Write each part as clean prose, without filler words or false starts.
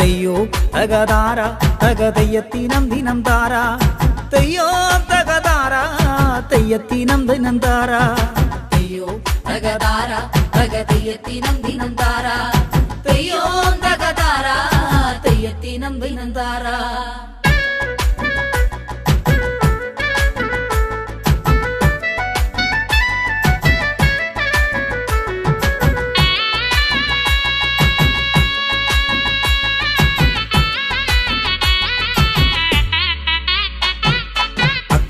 അയ്യോ തകതാര തകതയ്യത്തിനം ദിനം താര തെയ്യോ തകതാര തെയ്യത്തിനം ദിനം താര തെയ്യോ തകതാര തകതയ്യത്തിനം ദിനം താര തെയ്യോ തകതാര തെയ്യത്തിനം ദിനം താര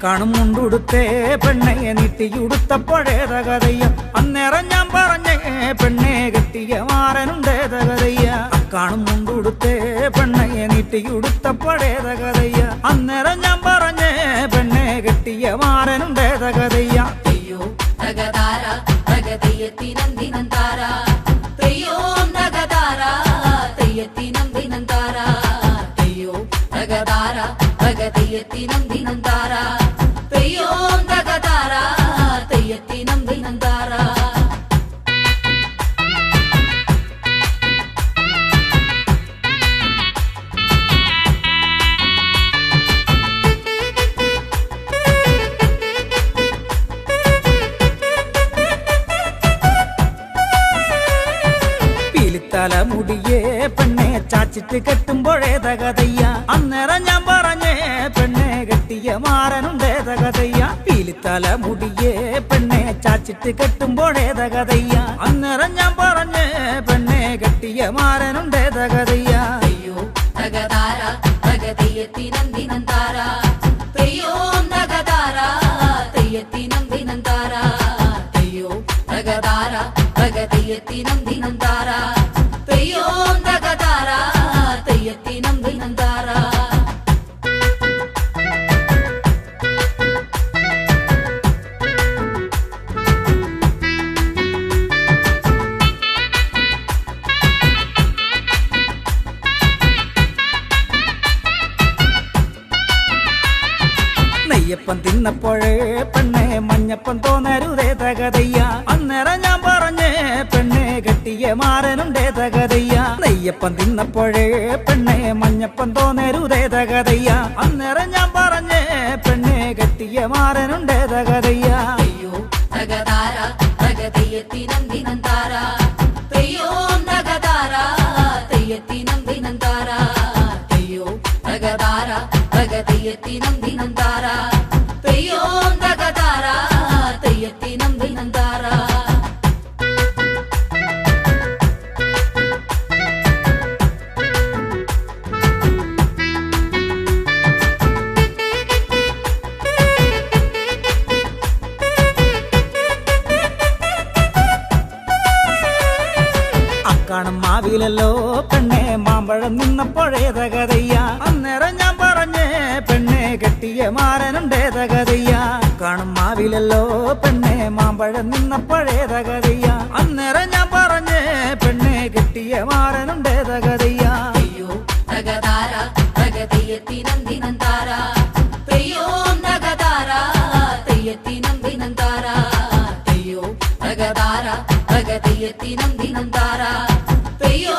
കാണും മുണ്ടുടുത്തേ പെണ്ണയെ നീട്ടിയുടുത്തപ്പോഴേ തകതയ്യ അന്നേരം ഞാൻ പറഞ്ഞേ പെണ്ണെ കെട്ടിയ മാറനുണ്ടേ തകതയ്യ കാണും മുണ്ടുടുത്തേ പെണ്ണയെ നീട്ടിയുടുത്തപ്പോഴേ തകതയ്യ അന്നേരം ഞാൻ പറഞ്ഞേ പെണ്ണെ കെട്ടിയ മാറനുണ്ടേ തകതയ്യ തെയ്യോ തകതാര തകതയ്യത്തിനം ദിനം താര തെയ്യോ തകതാര തെയ്യത്തിനം ദിനം താര തെയ്യോ തകതാര തകതയ്യത്തിനം ദിനം താര തെയ്യോ തകതാര തെയ്യത്തിനം ദിനം താര തലമുടിയേ പെണ്ണെ ചാച്ചിട്ട് കെട്ടുമ്പോഴേ തകതയ്യ അന്നേരം ഞാൻ പറഞ്ഞേ പെണ്ണെ കെട്ടിയ മാറനുണ്ടേ തകതയ്യ പീലിത്തലമുടിയേ പെണ്ണെ ചാച്ചിട്ട് കെട്ടുമ്പോഴേ തകതയ്യ അന്നേരം ഞാൻ പറഞ്ഞേ പെണ്ണെ കെട്ടിയ മാറനുണ്ടേ തകതയ്യ തെയ്യോ തകതാര തകതയ്യത്തിനം ദിനം താര തെയ്യോ തകതാര തെയ്യത്തിനം ദിനം താര തെയ്യോ തകതാര തകതയ്യത്തിനം ദിനം താര തെയ്യോ തകതാര തെയ്യത്തിനം ദിനം താര നെയ്യപ്പം തിന്നപ്പോഴേ പെണ്ണെ മഞ്ഞപ്പം തോന്നരുതേ തകതയ്യ അന്നേരം ഞാൻ പറഞ്ഞേ പെണ്ണെ കെട്ടിയ മാറനുണ്ടേ തകതയ്യ നെയ്യപ്പം തിന്നപ്പോഴേ പെണ്ണെ മഞ്ഞപ്പം തോന്നരുതേ തകതയ്യ അന്നേരം ഞാൻ പറഞ്ഞേ പെണ്ണെ കെട്ടിയ മാറനുണ്ടേ തകതയ്യ തെയ്യോ തകതാര തകതയ്യത്തിനം ദിനം താര തെയ്യോ തകതാര തെയ്യത്തിനം ദിനം താര തെയ്യോ തകതാര തകതയ്യത്തിനം ദിനം താര തെയ്യോ തകതാര തെയ്യത്തിനം ദിനം താര കാണും മാവിലല്ലോ പെണ്ണെ മാമ്പഴം നിന്നപ്പോഴേ തകതയ്യ അന്നേരം ഞാൻ പറഞ്ഞേ പെണ്ണെ കെട്ടിയ മാറനുണ്ടേ തകതയ്യ കാണും മാവിലല്ലോ പെണ്ണെ മാമ്പഴം നിന്നപ്പോഴേ തകതയ്യ അന്നേരം ഞാൻ പറഞ്ഞേ പെണ്ണെ കെട്ടിയ മാറനുണ്ടേ തകതയ്യ തെയ്യോ തകതാര തകതയ്യത്തിനം ദിനം താര തെയ്യോ തകതാര തെയ്യത്തിനം ദിനം താര തെയ്യോ തകതാര തകതയ്യത്തിനം ദിനം താര തെയ്യോ